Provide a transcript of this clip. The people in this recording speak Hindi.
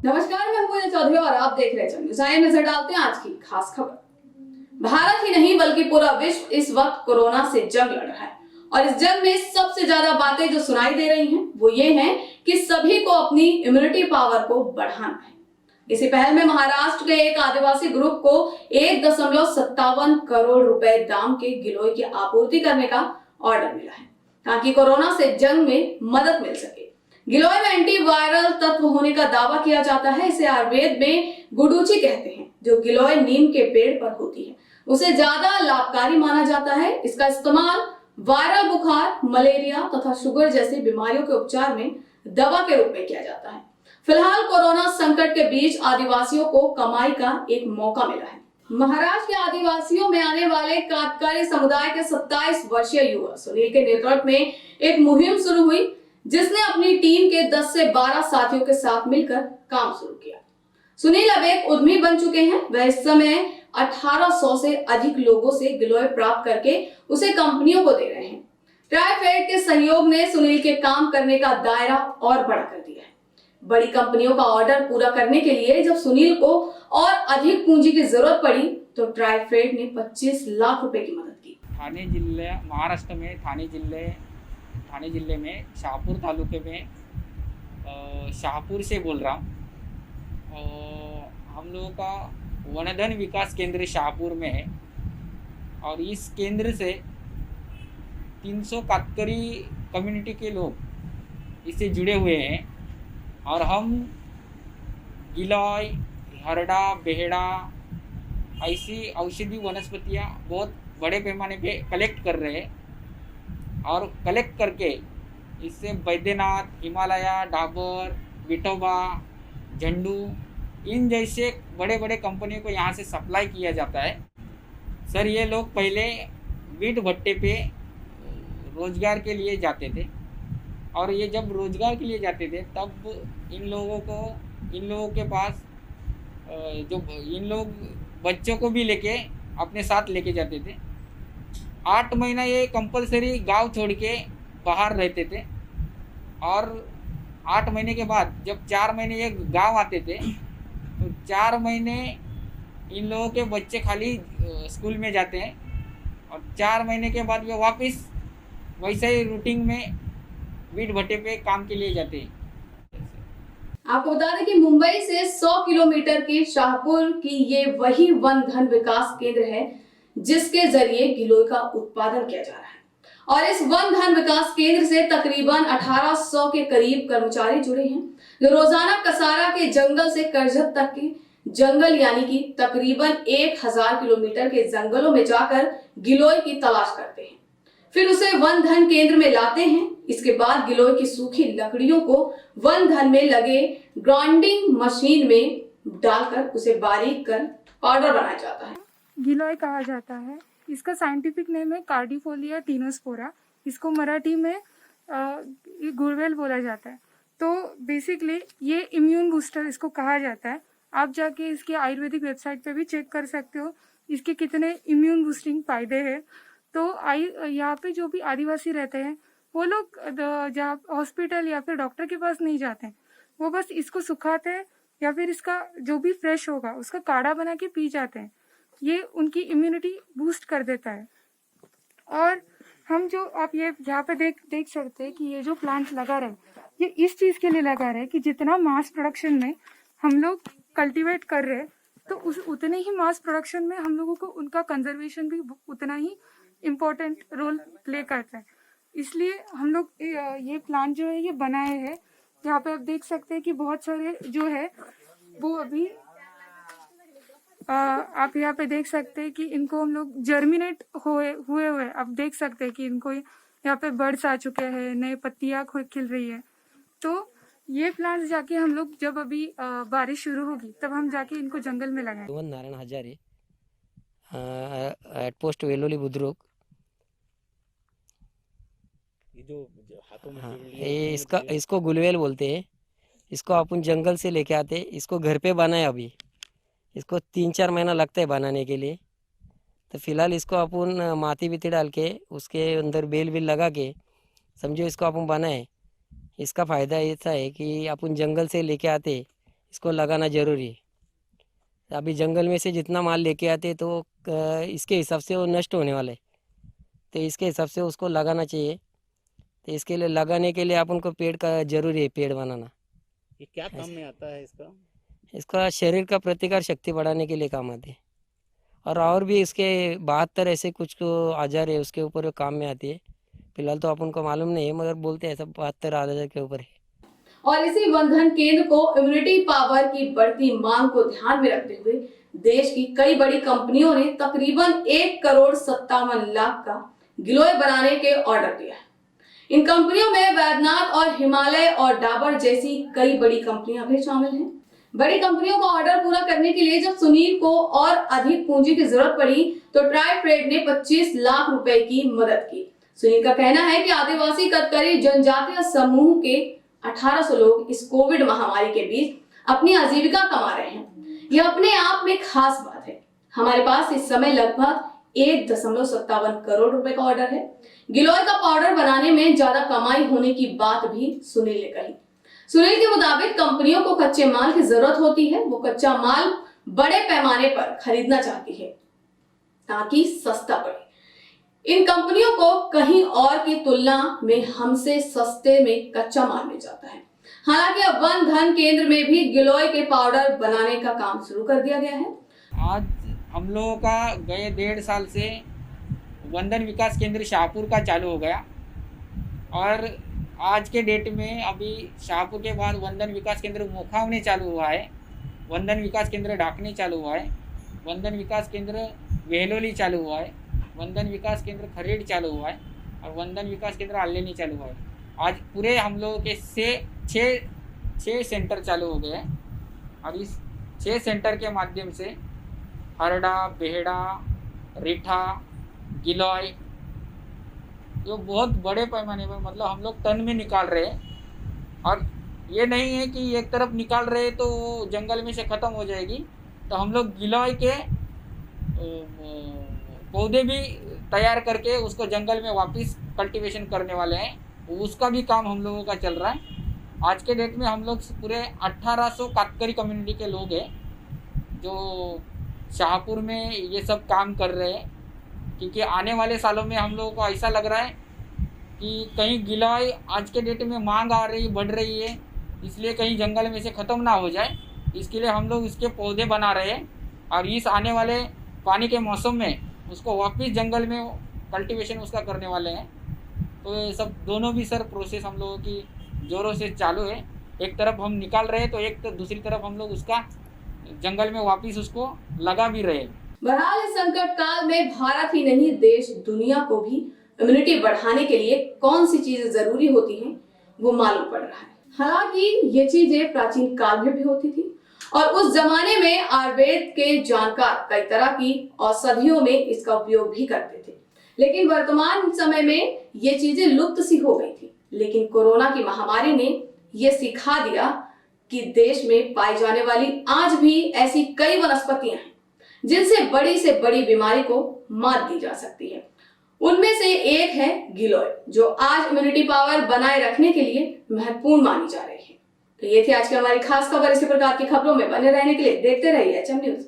नमस्कार, मैं पूजा चौधरी और आप देख रहे हैं। आइए नजर डालते हैं आज की खास खबर। भारत ही नहीं बल्कि पूरा विश्व इस वक्त कोरोना से जंग लड़ रहा है और इस जंग में सबसे ज्यादा बातें जो सुनाई दे रही हैं वो ये हैं कि सभी को अपनी इम्यूनिटी पावर को बढ़ाना है। इसी पहल में महाराष्ट्र के एक आदिवासी ग्रुप को 1.57 करोड़ रुपए दाम के गिलोय की आपूर्ति करने का ऑर्डर मिला है ताकि कोरोना से जंग में मदद मिल सके। गिलोय में एंटीवायरल तत्व होने का दावा किया जाता है। इसे आयुर्वेद में गुडुचि कहते हैं, जो गिलोय नीम के पेड़ पर होती है। उसे ज्यादा लाभकारी माना जाता है। इसका इस्तेमाल वायरल बुखार, मलेरिया तथा शुगर जैसी बीमारियों के उपचार में दवा के रूप में किया जाता है। फिलहाल कोरोना संकट के बीच आदिवासियों को कमाई का एक मौका मिला है। महाराष्ट्र के आदिवासियों में आने वाले कातकारी समुदाय के 27 वर्षीय युवा सुनील के नेतृत्व में एक मुहिम शुरू हुई, जिसने अपनी टीम के 10 से 12 साथियों के साथ मिलकर काम शुरू किया। सुनील अब एक उद्यमी बन चुके हैं। वह इस समय 1800 से अधिक लोगों से गिलोय प्राप्त करके उसे कंपनियों को दे रहे हैं। ट्राइफेड के सहयोग ने सुनील के काम करने का दायरा और बड़ा कर दिया है। बड़ी कंपनियों का ऑर्डर पूरा करने के लिए जब सुनील को और अधिक पूंजी की जरूरत पड़ी तो ट्राइफेड ने 25 लाख रुपए की मदद की। ठाणे जिले, महाराष्ट्र में ठाणे जिले में शाहपुर तालुके में शाहपुर से बोल रहा हूँ। हम लोगों का वनधन विकास केंद्र शाहपुर में है और इस केंद्र से 300 कातकरी कम्युनिटी के लोग इससे जुड़े हुए हैं और हम गिलोय, हरड़ा, बेहड़ा ऐसी औषधि वनस्पतियाँ बहुत बड़े पैमाने पे कलेक्ट कर रहे हैं और कलेक्ट करके इससे बैद्यनाथ, हिमालया, डाबर, विठोबा, झंडू इन जैसे बड़े बड़े कंपनियों को यहाँ से सप्लाई किया जाता है। सर, ये लोग पहले वीट भट्टे पे रोजगार के लिए जाते थे और ये जब रोजगार के लिए जाते थे तब इन लोगों के पास इन लोग बच्चों को भी लेके अपने साथ लेके जाते थे। 8 महीना ये कंपलसरी गांव छोड़ के बाहर रहते थे और 8 महीने के बाद जब 4 महीने ये गांव आते थे तो 4 महीने इन लोगों के बच्चे खाली स्कूल में जाते हैं और 4 महीने के बाद वे वापस वैसे ही रूटीन में वीट भट्टे पे काम के लिए जाते हैं। आपको बता दें कि मुंबई से 100 किलोमीटर की शाहपुर की ये वही वन धन विकास केंद्र है जिसके जरिए गिलोय का उत्पादन किया जा रहा है और इस वन धन विकास केंद्र से तकरीबन 1800 के करीब कर्मचारी जुड़े हैं, जो रोजाना कसारा के जंगल से करजत तक के जंगल यानी कि तकरीबन 1000 किलोमीटर के जंगलों में जाकर गिलोय की तलाश करते हैं, फिर उसे वन धन केंद्र में लाते हैं। इसके बाद गिलोय की सूखी लकड़ियों को वन धन में लगे ग्राइंडिंग मशीन में डालकर उसे बारीक कर पाउडर बनाया जाता है। गिलोय कहा जाता है। इसका साइंटिफिक नेम है कार्डिफोलिया टीनोस्पोरा। इसको मराठी में गुड़वेल बोला जाता है। तो बेसिकली ये इम्यून बूस्टर इसको कहा जाता है। आप जाके इसके आयुर्वेदिक वेबसाइट पे भी चेक कर सकते हो इसके कितने इम्यून बूस्टिंग फायदे हैं। तो यहाँ पे जो भी आदिवासी रहते हैं वो लोग जहाँ हॉस्पिटल या फिर डॉक्टर के पास नहीं जाते हैं, वो बस इसको सुखाते हैं या फिर इसका जो भी फ्रेश होगा उसका काढ़ा बना के पी जाते हैं। ये उनकी इम्यूनिटी बूस्ट कर देता है। और हम जो आप ये यहाँ पे देख सकते हैं कि ये जो प्लांट लगा रहे हैं ये इस चीज़ के लिए लगा रहे हैं कि जितना मास प्रोडक्शन में हम लोग कल्टीवेट कर रहे हैं तो उतने ही मास प्रोडक्शन में हम लोगों को उनका कंजर्वेशन भी उतना ही इम्पोर्टेंट रोल प्ले करता है। इसलिए हम लोग ये प्लांट जो है ये बनाए हैं। यहाँ पे आप देख सकते हैं कि बहुत सारे जो है वो अभी आप यहाँ पे देख सकते हैं कि इनको हम लोग जर्मिनेट हुए आप देख सकते हैं कि इनको यहाँ पे बर्ड्स आ चुके हैं, नए पत्तियाँ खिल रही है। तो ये प्लांट्स जाके हम लोग जब अभी बारिश शुरू होगी तब हम जाके इनको जंगल में लगाएंगे। Narayan Hazare at post Veloli Budruk. ये जो हाथों में ये इसको गुलवेल बोलते हैं। इसको अपन जंगल से लेके आते, इसको घर पे बनाए। अभी इसको 3-4 महीना लगता है बनाने के लिए। तो फिलहाल इसको अपन माटी बीती डाल के उसके अंदर बेल लगा के समझो इसको अपन बनाए। इसका फ़ायदा ऐसा है कि अपन जंगल से लेके आते, इसको लगाना ज़रूरी है। अभी जंगल में से जितना माल लेके आते तो इसके हिसाब से वो नष्ट होने वाला है, तो इसके हिसाब से उसको लगाना चाहिए। तो इसके लिए लगाने के लिए अपन को पेड़ का ज़रूरी है, पेड़ बनाना। ये क्या काम में आता है इसका? इसका शरीर का प्रतिकार शक्ति बढ़ाने के लिए काम आती है, और भी इसके 72 ऐसे कुछ को आजार है उसके ऊपर काम में आती है। फिलहाल तो अपन को मालूम नहीं है, मगर बोलते हैं सब 72 आजार के ऊपर है। और इसी वनधन केंद्र को इम्यूनिटी पावर की बढ़ती मांग को ध्यान में रखते हुए देश की कई बड़ी कंपनियों ने तकरीबन 1,57,00,000 का गिलोय बनाने के ऑर्डर दिया है। इन कंपनियों में वैद्यनाथ और हिमालय और डाबर जैसी कई बड़ी कंपनियां भी शामिल हैं। बड़ी कंपनियों का ऑर्डर पूरा करने के लिए जब सुनील को और अधिक पूंजी की जरूरत पड़ी तो ट्राइफेड ने 25 लाख रुपए की मदद की। सुनील का कहना है कि आदिवासी कतकरी जनजातीय समूह के 1800 लोग इस कोविड महामारी के बीच अपनी आजीविका कमा रहे हैं। यह अपने आप में खास बात है। हमारे पास इस समय लगभग 1.57 करोड़ रुपए का ऑर्डर है। गिलोय का पाउडर बनाने में ज्यादा कमाई होने की बात भी सुनील ने कही। सुनील के मुताबिक कंपनियों को कच्चे माल की जरूरत होती है। वो कच्चा माल बड़े पैमाने पर खरीदना चाहती है ताकि सस्ता पड़े। इन कंपनियों को कहीं और की तुलना में हमसे सस्ते में कच्चा माल मिल जाता है। हालांकि अब वन धन केंद्र में भी गिलोय के पाउडर बनाने का काम शुरू कर दिया गया है। आज हम लोगों का गए 1.5 साल से वंदन विकास केंद्र शाहपुर का चालू हो गया, और आज के डेट में अभी शाहपुर के बाद वंदन विकास केंद्र मोखाव में चालू हुआ है, वंदन विकास केंद्र ढाकने चालू हुआ है, वंदन विकास केंद्र वेहलोली चालू हुआ है, वंदन विकास केंद्र खरेड़ चालू हुआ है, और वंदन विकास केंद्र आलेनी चालू हुआ है। आज पूरे हम लोगों के 6 सेंटर चालू हो गए हैं, और इस 6 सेंटर के माध्यम से हरड़ा, बेहड़ा, रीठा, गिलोय, ये बहुत बड़े पैमाने पर मतलब हम लोग टन में निकाल रहे हैं। और ये नहीं है कि एक तरफ निकाल रहे तो जंगल में से ख़त्म हो जाएगी, तो हम लोग गिलोय के पौधे भी तैयार करके उसको जंगल में वापस कल्टीवेशन करने वाले हैं। उसका भी काम हम लोगों का चल रहा है। आज के डेट में हम लोग पूरे 1800 कातकरी कम्युनिटी के लोग हैं जो शाहपुर में ये सब काम कर रहे हैं, क्योंकि आने वाले सालों में हम लोगों को ऐसा लग रहा है कि कहीं गिलोय आज के डेट में मांग आ रही बढ़ रही है, इसलिए कहीं जंगल में से ख़त्म ना हो जाए, इसके लिए हम लोग इसके पौधे बना रहे हैं। और इस आने वाले पानी के मौसम में उसको वापस जंगल में कल्टीवेशन उसका करने वाले हैं। तो ये सब दोनों भी सर प्रोसेस हम लोगों की ज़ोरों से चालू है। एक तरफ हम निकाल रहे हैं तो एक तो दूसरी तरफ हम लोग उसका जंगल में वापस उसको लगा भी रहे हैं। बहरहाल इस संकट काल में भारत ही नहीं देश दुनिया को भी इम्यूनिटी बढ़ाने के लिए कौन सी चीजें जरूरी होती हैं वो मालूम पड़ रहा है। हालांकि ये चीजें प्राचीन काल में भी होती थी और उस जमाने में आयुर्वेद के जानकार कई तरह की औषधियों में इसका उपयोग भी करते थे, लेकिन वर्तमान समय में ये चीजें लुप्त सी हो गई थी। लेकिन कोरोना की महामारी ने ये सिखा दिया कि देश में पाई जाने वाली आज भी ऐसी कई वनस्पतियां हैं जिनसे बड़ी बीमारी को मात दी जा सकती है। उनमें से एक है गिलोय, जो आज इम्यूनिटी पावर बनाए रखने के लिए महत्वपूर्ण मानी जा रही है। तो ये थी आज की हमारी खास खबर। इसी प्रकार की खबरों में बने रहने के लिए देखते रहिए HM न्यूज़।